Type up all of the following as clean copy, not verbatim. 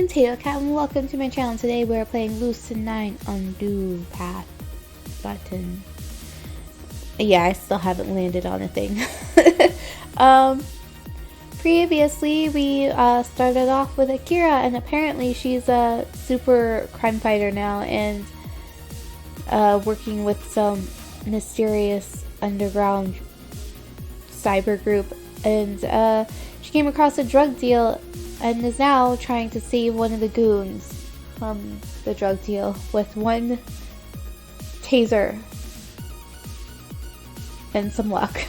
tatocat and welcome to my channel. Today we're playing Lucid9 Undo Path button. Yeah, I still haven't landed on a thing. Previously we started off with Akira, and apparently she's a super crime fighter now and working with some mysterious underground cyber group, and she came across a drug deal and is now trying to save one of the goons from the drug deal with one taser and some luck.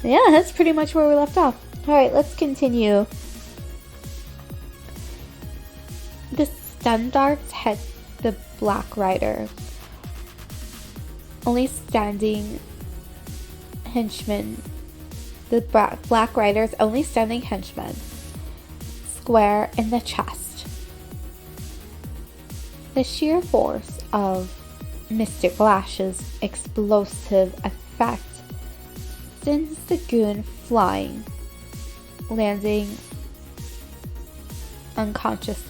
Yeah, that's pretty much where we left off. Alright, let's continue. The standards head the Black Rider. Only standing henchman. The Black Rider's only standing henchman. Square in the chest. The sheer force of Mr. Flash's explosive effect sends the goon flying, landing unconscious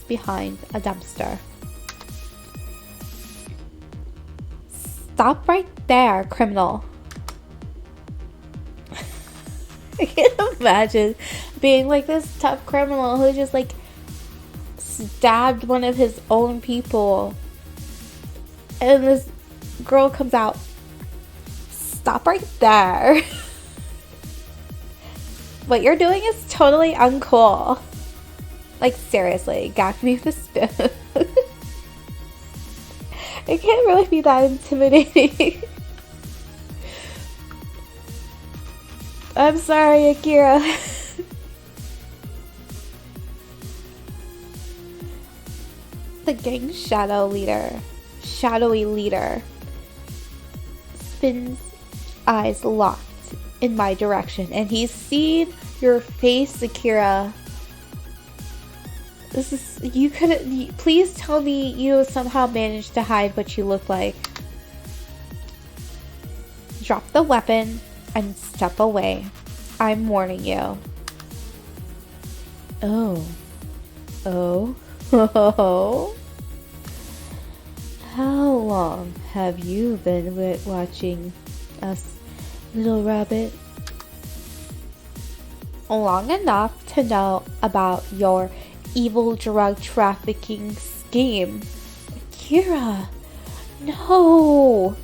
behind a dumpster. Stop right there, criminal. I can't imagine being like this tough criminal who just like stabbed one of his own people, and this girl comes out. Stop right there. What you're doing is totally uncool. Like, seriously, gag me with a spoon. It can't really be that intimidating. I'm sorry, Akira. The gang's shadowy leader, spins eyes locked in my direction, and he's seen your face, Akira. You couldn't, please tell me you somehow managed to hide what you look like. Drop the weapon and step away. I'm warning you. Oh. How long have you been watching us, little rabbit? Long enough to know about your evil drug trafficking scheme. Akira, no!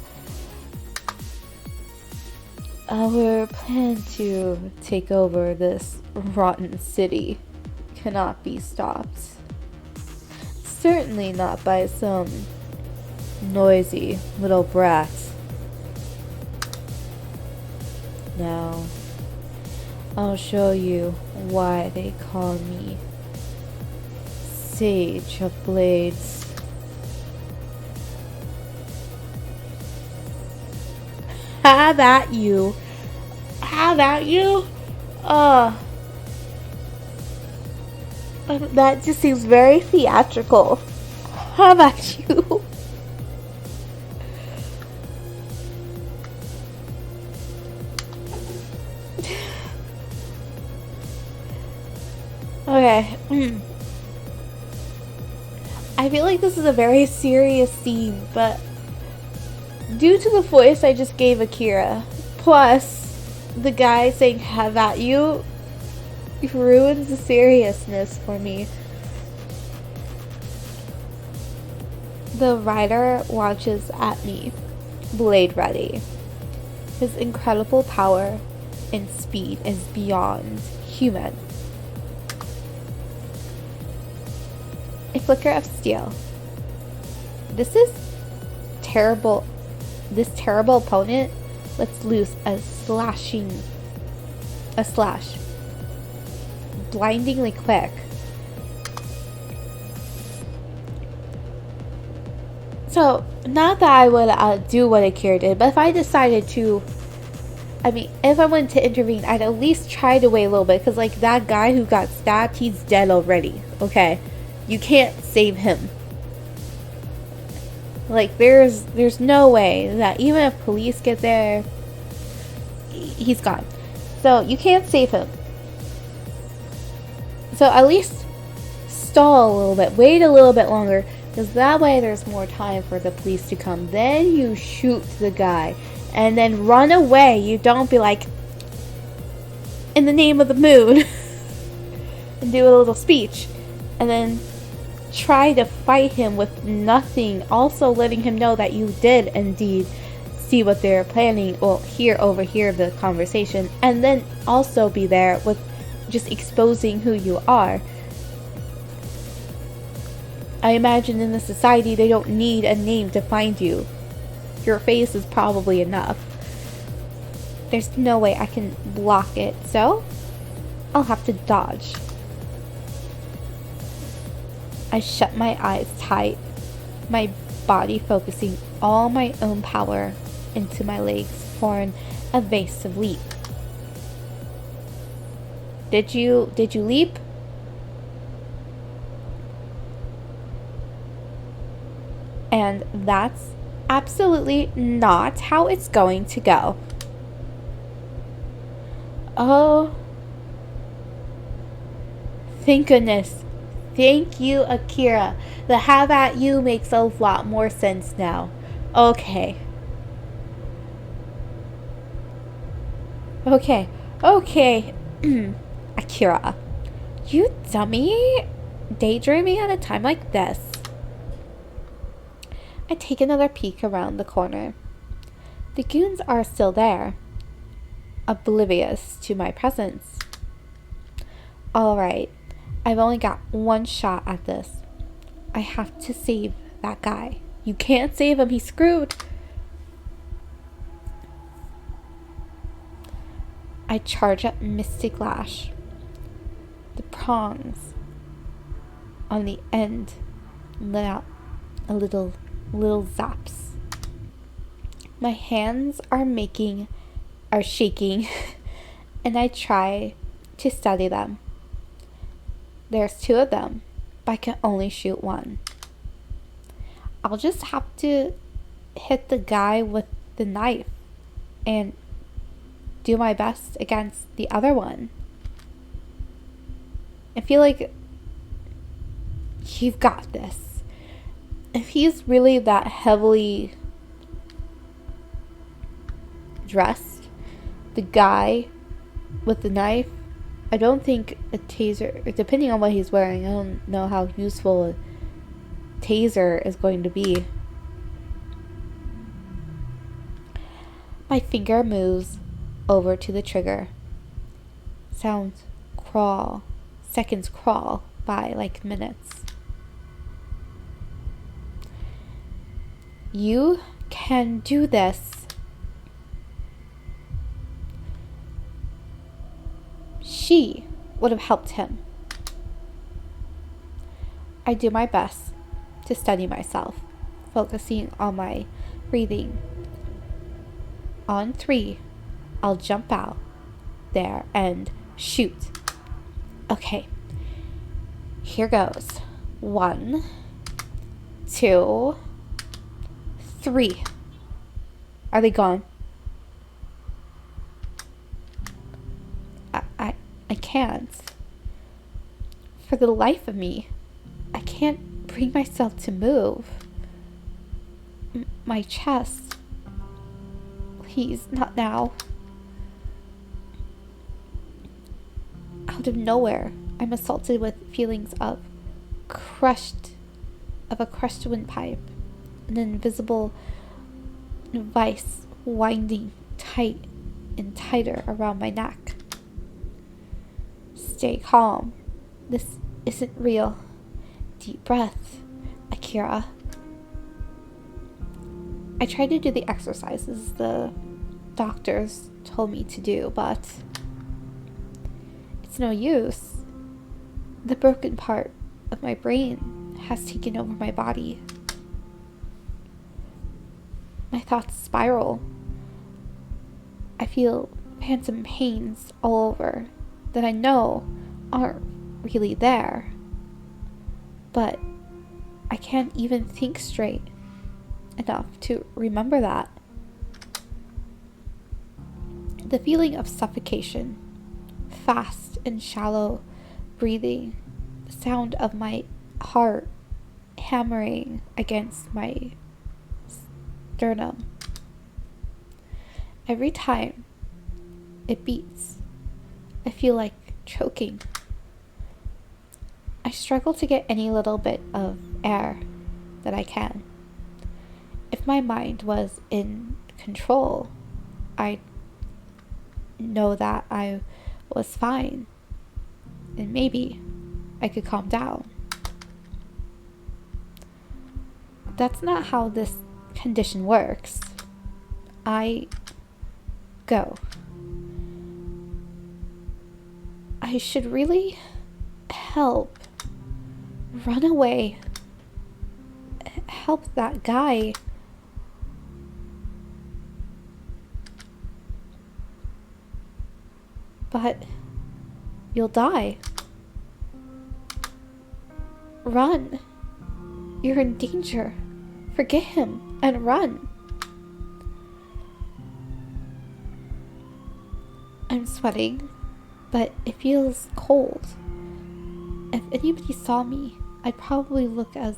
Our plan to take over this rotten city cannot be stopped. Certainly not by some noisy little brat. Now, I'll show you why they call me Sage of Blades. Have at you. Have at you? That just seems very theatrical. Have at you. Okay. I feel like this is a very serious scene, but due to the voice I just gave Akira, plus the guy saying have at you, ruins the seriousness for me. The rider launches at me, blade ready. His incredible power and speed is beyond human. A flicker of steel. This terrible opponent lets loose a slash. Blindingly quick. So, not that I would do what Akira did, but if I decided to, if I wanted to intervene, I'd at least try to wait a little bit, because like that guy who got stabbed, he's dead already, okay? You can't save him. Like, there's no way that even if police get there, he's gone. So you can't save him. So at least stall a little bit, wait a little bit longer, because that way there's more time for the police to come. Then you shoot the guy and then run away. You don't be like, in the name of the moon, and do a little speech, and then try to fight him with nothing, also letting him know that you did indeed see what they're planning, well, overhear the conversation, and then also be there with just exposing who you are. I imagine in this society they don't need a name to find you. Your face is probably enough. There's no way I can block it, so I'll have to dodge. I shut my eyes tight, my body focusing all my own power into my legs for an evasive leap. Did you leap? And that's absolutely not how it's going to go. Oh, thank goodness. Thank you, Akira. The have at you makes a lot more sense now. Okay. Okay. Akira. You dummy. Daydreaming at a time like this. I take another peek around the corner. The goons are still there, oblivious to my presence. Alright, I've only got one shot at this. I have to save that guy. You can't save him, he's screwed. I charge up Mystic Lash. The prongs on the end let out a little zaps. My hands are shaking and I try to steady them. There's two of them, but I can only shoot one. I'll just have to hit the guy with the knife and do my best against the other one. I feel like you've got this. If he's really that heavily dressed, the guy with the knife, I don't think a taser, depending on what he's wearing, I don't know how useful a taser is going to be. My finger moves over to the trigger. Seconds crawl by like minutes. You can do this. She would have helped him. I do my best to steady myself, focusing on my breathing. On 3, I'll jump out there and shoot. Okay, here goes. 1, 2, 3. Are they gone? I can't. For the life of me, I can't bring myself to move. My chest. Please, not now. Out of nowhere, I'm assaulted with feelings of a crushed windpipe, an invisible vice winding tight and tighter around my neck. Stay calm. This isn't real. Deep breath, Akira. I tried to do the exercises the doctors told me to do, but it's no use. The broken part of my brain has taken over my body. My thoughts spiral. I feel phantom pains all over that I know aren't really there. But I can't even think straight enough to remember that. The feeling of suffocation, fast and shallow breathing, the sound of my heart hammering against my sternum. Every time it beats, I feel like choking. I struggle to get any little bit of air that I can. If my mind was in control, I'd know that I was fine, and maybe I could calm down. That's not how this condition works. I go. I should really help. Run away. Help that guy. But you'll die. Run. You're in danger. Forget him and run. I'm sweating, but it feels cold. If anybody saw me, I'd probably look as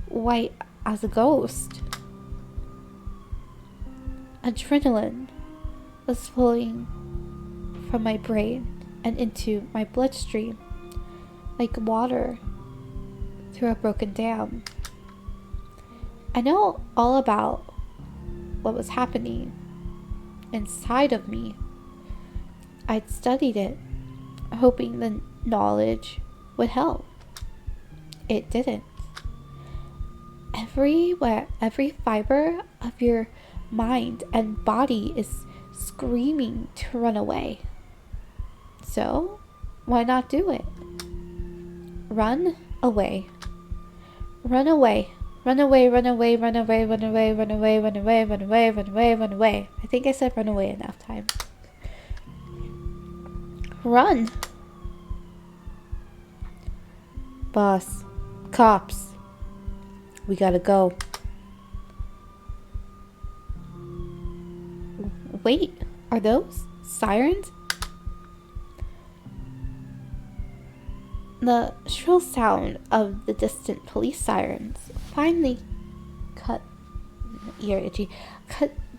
white as a ghost. Adrenaline was flowing from my brain and into my bloodstream like water through a broken dam. I know all about what was happening inside of me. I'd studied it, hoping the knowledge would help. It didn't. Every fiber of your mind and body is screaming to run away. So, why not do it? Run away. Run away. Run away, run away, run away, run away, run away, run away, run away, run away, run away. I think I said run away enough times. Run. Boss. Cops. We gotta go. Wait, are those sirens? The shrill sound of the distant police sirens finally cut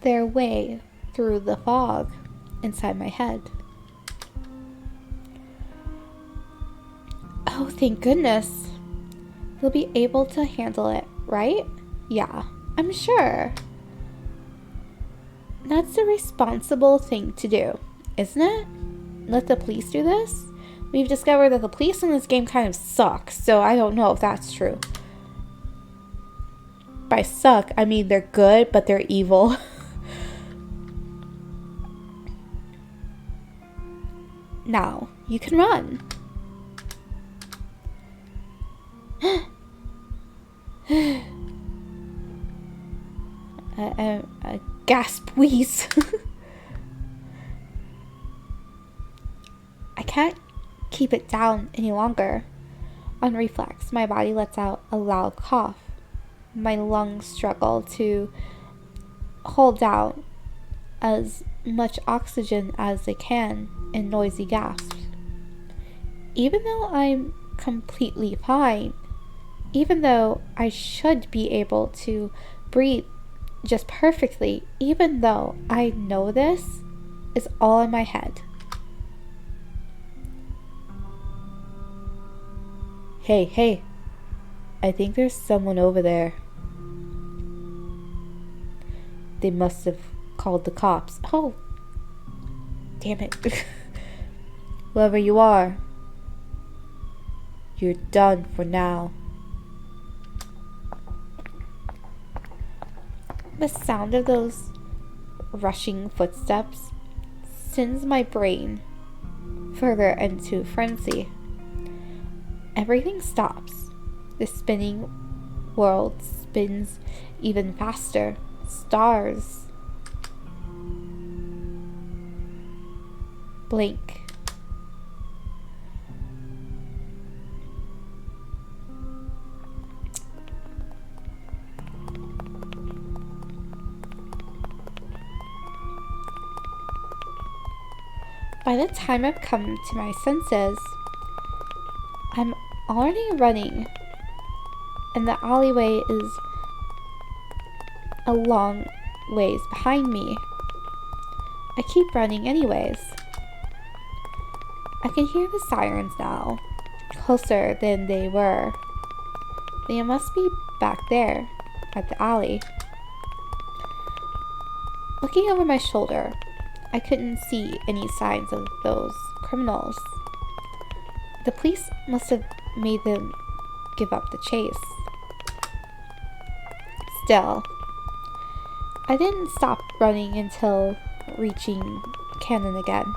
their way through the fog inside my head. Oh, thank goodness. They'll be able to handle it, right? Yeah, I'm sure. That's the responsible thing to do, isn't it? Let the police do this? We've discovered that the police in this game kind of suck, so I don't know if that's true. By suck, I mean they're good, but they're evil. Now, you can run. A gasp wheeze. I can't keep it down any longer. On reflex, my body lets out a loud cough. My lungs struggle to hold down as much oxygen as they can in noisy gasps. Even though I'm completely fine, even though I should be able to breathe just perfectly, even though I know this is all in my head. Hey, I think there's someone over there. They must have called the cops. Oh, damn it. Whoever you are, you're done for now. The sound of those rushing footsteps sends my brain further into frenzy. Everything stops. The spinning world spins even faster. Stars blink. By the time I've come to my senses, I'm already running, and the alleyway is a long ways behind me. I keep running anyways. I can hear the sirens now, closer than they were. They must be back there, at the alley. Looking over my shoulder, I couldn't see any signs of those criminals. The police must have made them give up the chase. Still, I didn't stop running until reaching Cannon again.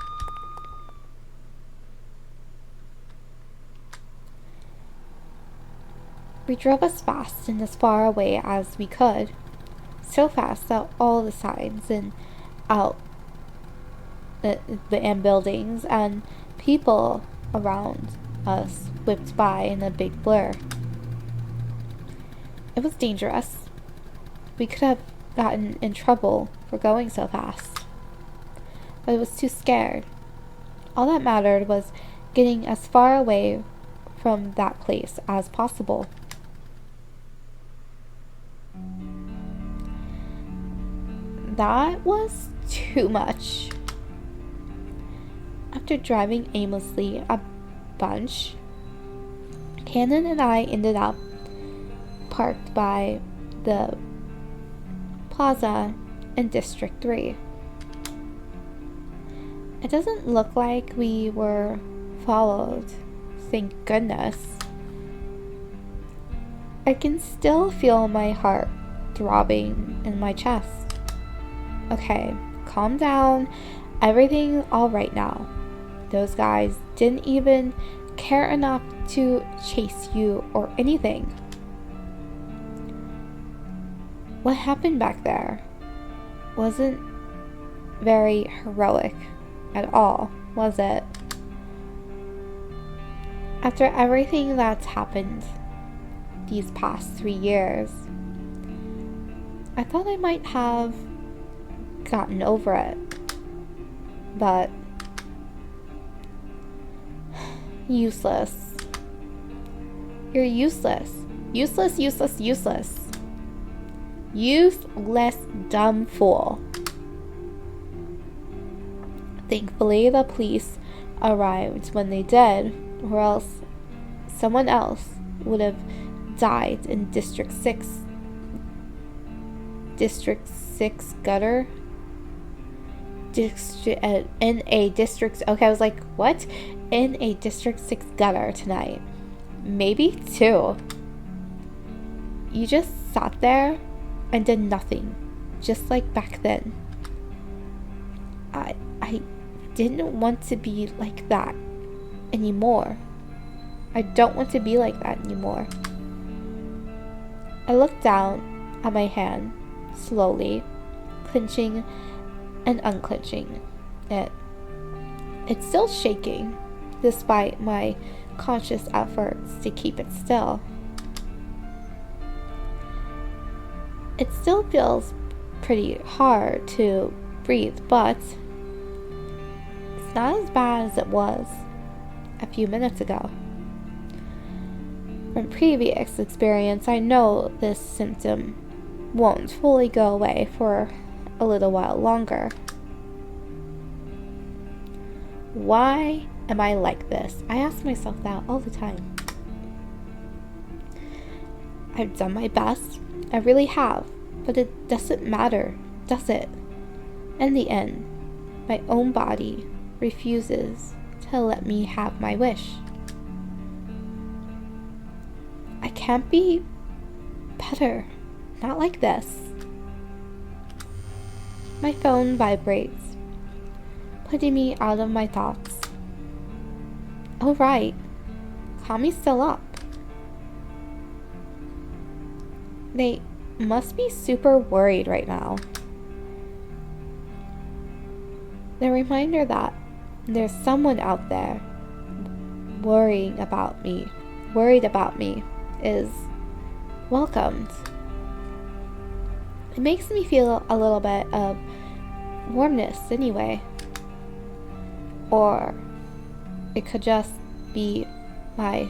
We drove as fast and as far away as we could, so fast that all the signs and out and buildings and people around us whipped by in a big blur. It was dangerous. We could have gotten in trouble for going so fast, but I was too scared. All that mattered was getting as far away from that place as possible. That was too much. After driving aimlessly a bunch, Cannon and I ended up parked by the plaza in District 3. It doesn't look like we were followed, thank goodness. I can still feel my heart throbbing in my chest. Okay, calm down. Everything's alright now. Those guys didn't even care enough to chase you or anything. What happened back there wasn't very heroic at all, was it? After everything that's happened these past 3 years, I thought I might have gotten over it, but useless. You're useless. Useless, useless, useless. Useless, dumb fool. Thankfully, the police arrived when they did, or else someone else would have died in District 6 gutter. In a district, okay, I was like, what? In a District 6 gutter tonight. Maybe 2. You just sat there and did nothing, just like back then. I didn't want to be like that anymore. I don't want to be like that anymore. I looked down at my hand, slowly, clenching and unclenching it. It's still shaking, despite my conscious efforts to keep it still. It still feels pretty hard to breathe, but it's not as bad as it was a few minutes ago. From previous experience, I know this symptom won't fully go away for a little while longer. Why am I like this? I ask myself that all the time. I've done my best. I really have. But it doesn't matter, does it? In the end, my own body refuses to let me have my wish. I can't be better. Not like this. My phone vibrates, putting me out of my thoughts. Oh right, Kami's still up. They must be super worried right now. The reminder that there's someone out there worried about me, is welcomed. It makes me feel a little bit of warmness anyway. Or it could just be my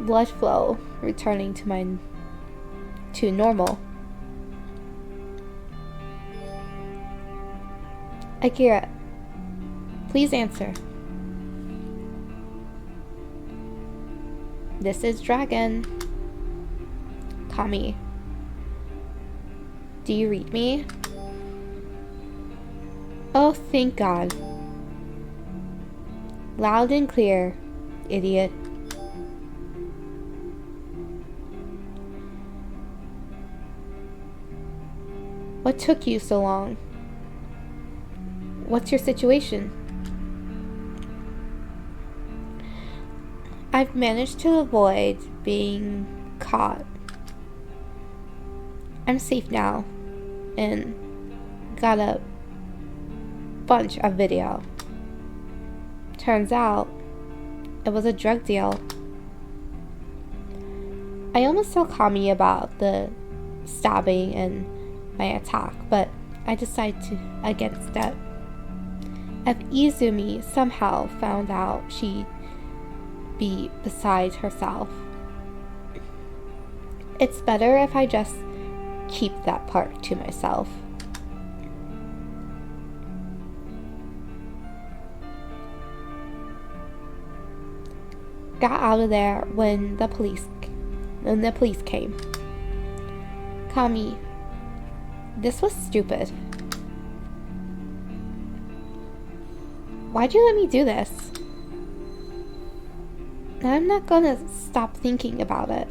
blood flow returning to normal. Akira, please answer. This is Dragon. Kami. Do you read me? Oh, thank God. Loud and clear, idiot. What took you so long? What's your situation? I've managed to avoid being caught. I'm safe now and got a bunch of video. Turns out it was a drug deal. I almost told Kami about the stabbing and my attack, but I decided against that. If Izumi somehow found out, she'd be beside herself. It's better if I just keep that part to myself. Got out of there when the police came. Kami, this was stupid. Why'd you let me do this? I'm not gonna stop thinking about it.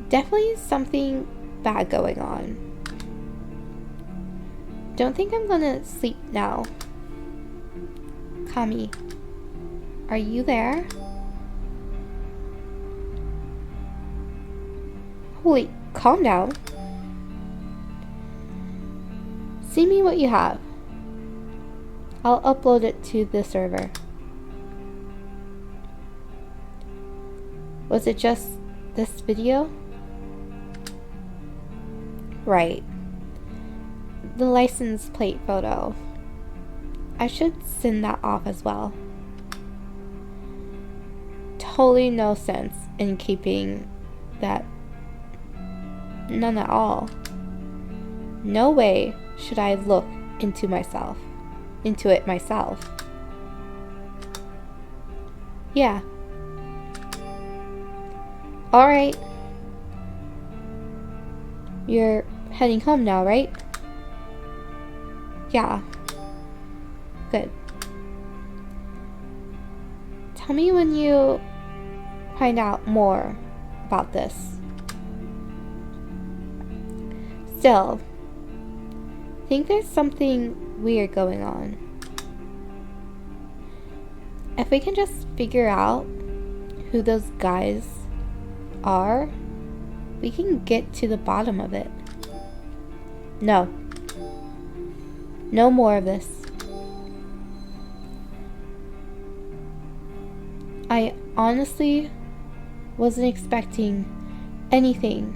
Definitely something bad going on. Don't think I'm gonna sleep now. Kami, are you there? Holy, calm down. Send me what you have. I'll upload it to the server. Was it just this video? Right. The license plate photo. I should send that off as well. Totally no sense in keeping that. None at all. No way should I look into it myself. Yeah. Alright. You're heading home now, right? Yeah. Good. Tell me when you find out more about this. Still, think there's something weird going on. If we can just figure out who those guys are, we can get to the bottom of it. No. No more of this. I honestly wasn't expecting anything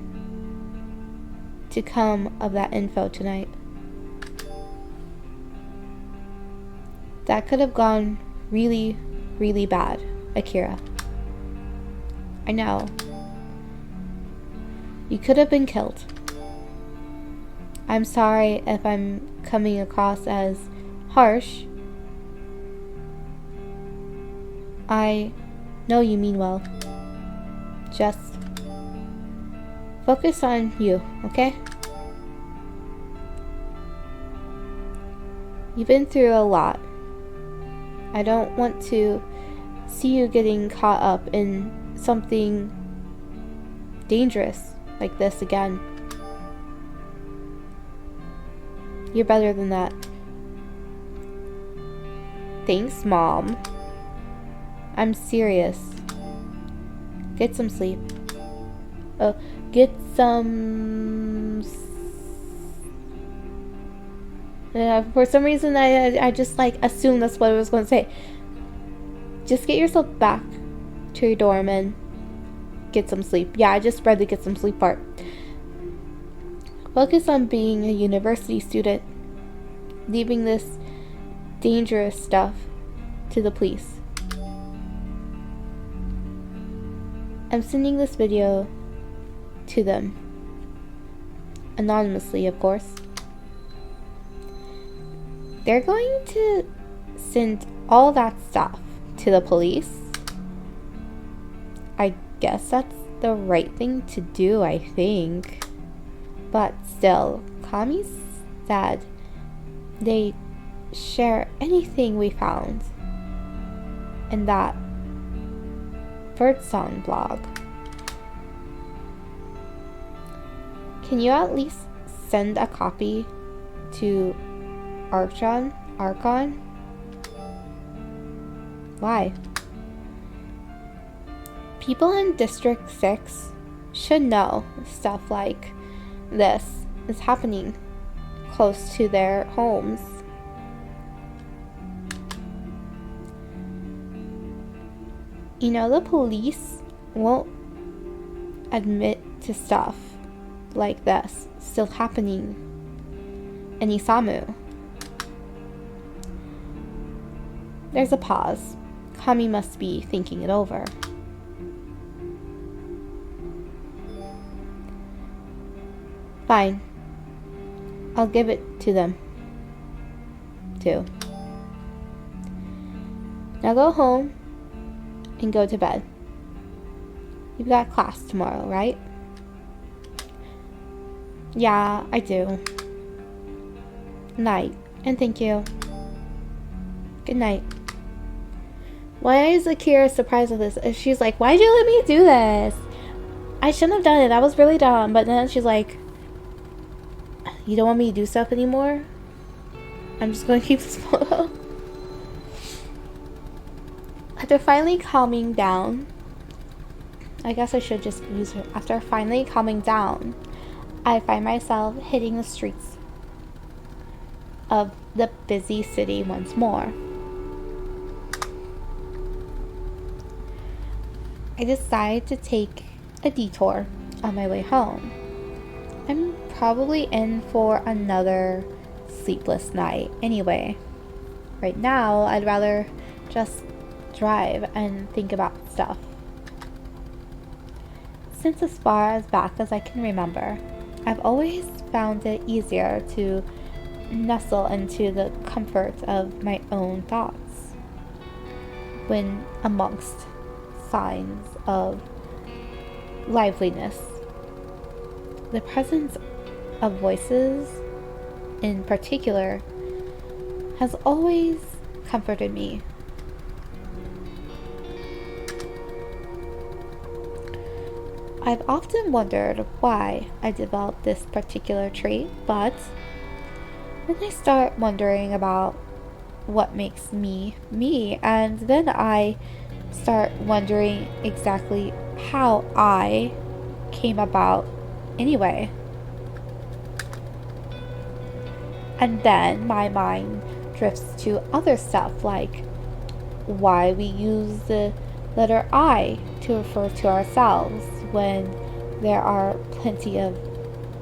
to come of that info tonight. That could have gone really, really bad, Akira. I know. You could have been killed. I'm sorry if I'm coming across as harsh. I know you mean well. Just focus on you, okay? You've been through a lot. I don't want to see you getting caught up in something dangerous like this again. You're better than that. Thanks, Mom. I'm serious. Get some sleep. Get some... for some reason, I just assumed that's what I was going to say. Just get yourself back to your dorm and get some sleep. Yeah, I just read the get some sleep part. Focus on being a university student, leaving this dangerous stuff to the police. I'm sending this video to them. Anonymously, of course. They're going to send all that stuff to the police. I guess that's the right thing to do, I think. But still, Kami said they share anything we found in that birdsong blog. Can you at least send a copy to Archon? Why? People in District 6 should know stuff like this is happening close to their homes. You know, the police won't admit to stuff like this still happening in Isamu. There's a pause. Kami must be thinking it over. Fine. I'll give it to them, too. Now go home and go to bed. You've got class tomorrow, right? Yeah, I do. Night, and thank you. Good night. Why is Akira surprised with this? She's like, why'd you let me do this? I shouldn't have done it. I was really dumb. But then she's like, you don't want me to do stuff anymore? I'm just going to keep this photo. After finally calming down, I guess I should just use her. After finally calming down, I find myself hitting the streets of the busy city once more. I decide to take a detour on my way home. I'm probably in for another sleepless night anyway. Right now, I'd rather just drive and think about stuff. Since as far as back as I can remember, I've always found it easier to nestle into the comfort of my own thoughts when amongst signs of liveliness. The presence of voices in particular has always comforted me. I've often wondered why I developed this particular trait, but then I start wondering about what makes me me, and then I start wondering exactly how I came about anyway. And then my mind drifts to other stuff like why we use the letter I to refer to ourselves when there are plenty of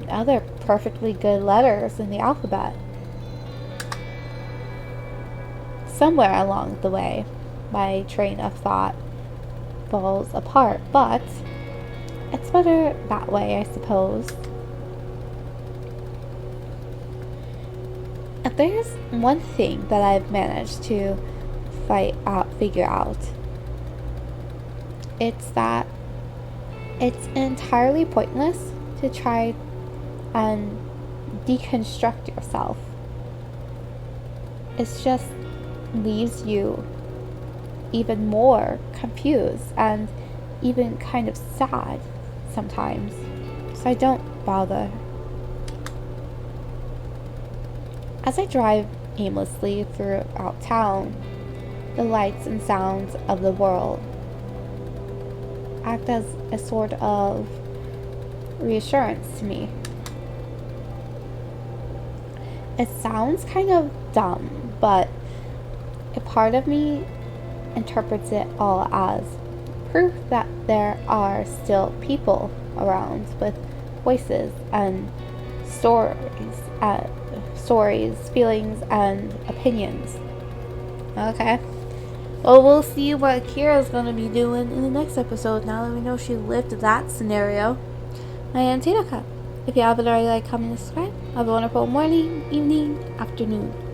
other perfectly good letters in the alphabet. Somewhere along the way, my train of thought falls apart, but it's better that way, I suppose. If there's one thing that I've managed to figure out, it's that it's entirely pointless to try and deconstruct yourself. It just leaves you even more confused and even kind of sad sometimes. So I don't bother. As I drive aimlessly throughout town, the lights and sounds of the world act as a sort of reassurance to me. It sounds kind of dumb, but a part of me interprets it all as proof that there are still people around with voices and stories, feelings, and opinions. Okay. Well, we'll see what Kira's gonna be doing in the next episode now that we know she lived that scenario. I am tatocat. If you haven't already, like, comment, and subscribe. Have a wonderful morning, evening, afternoon.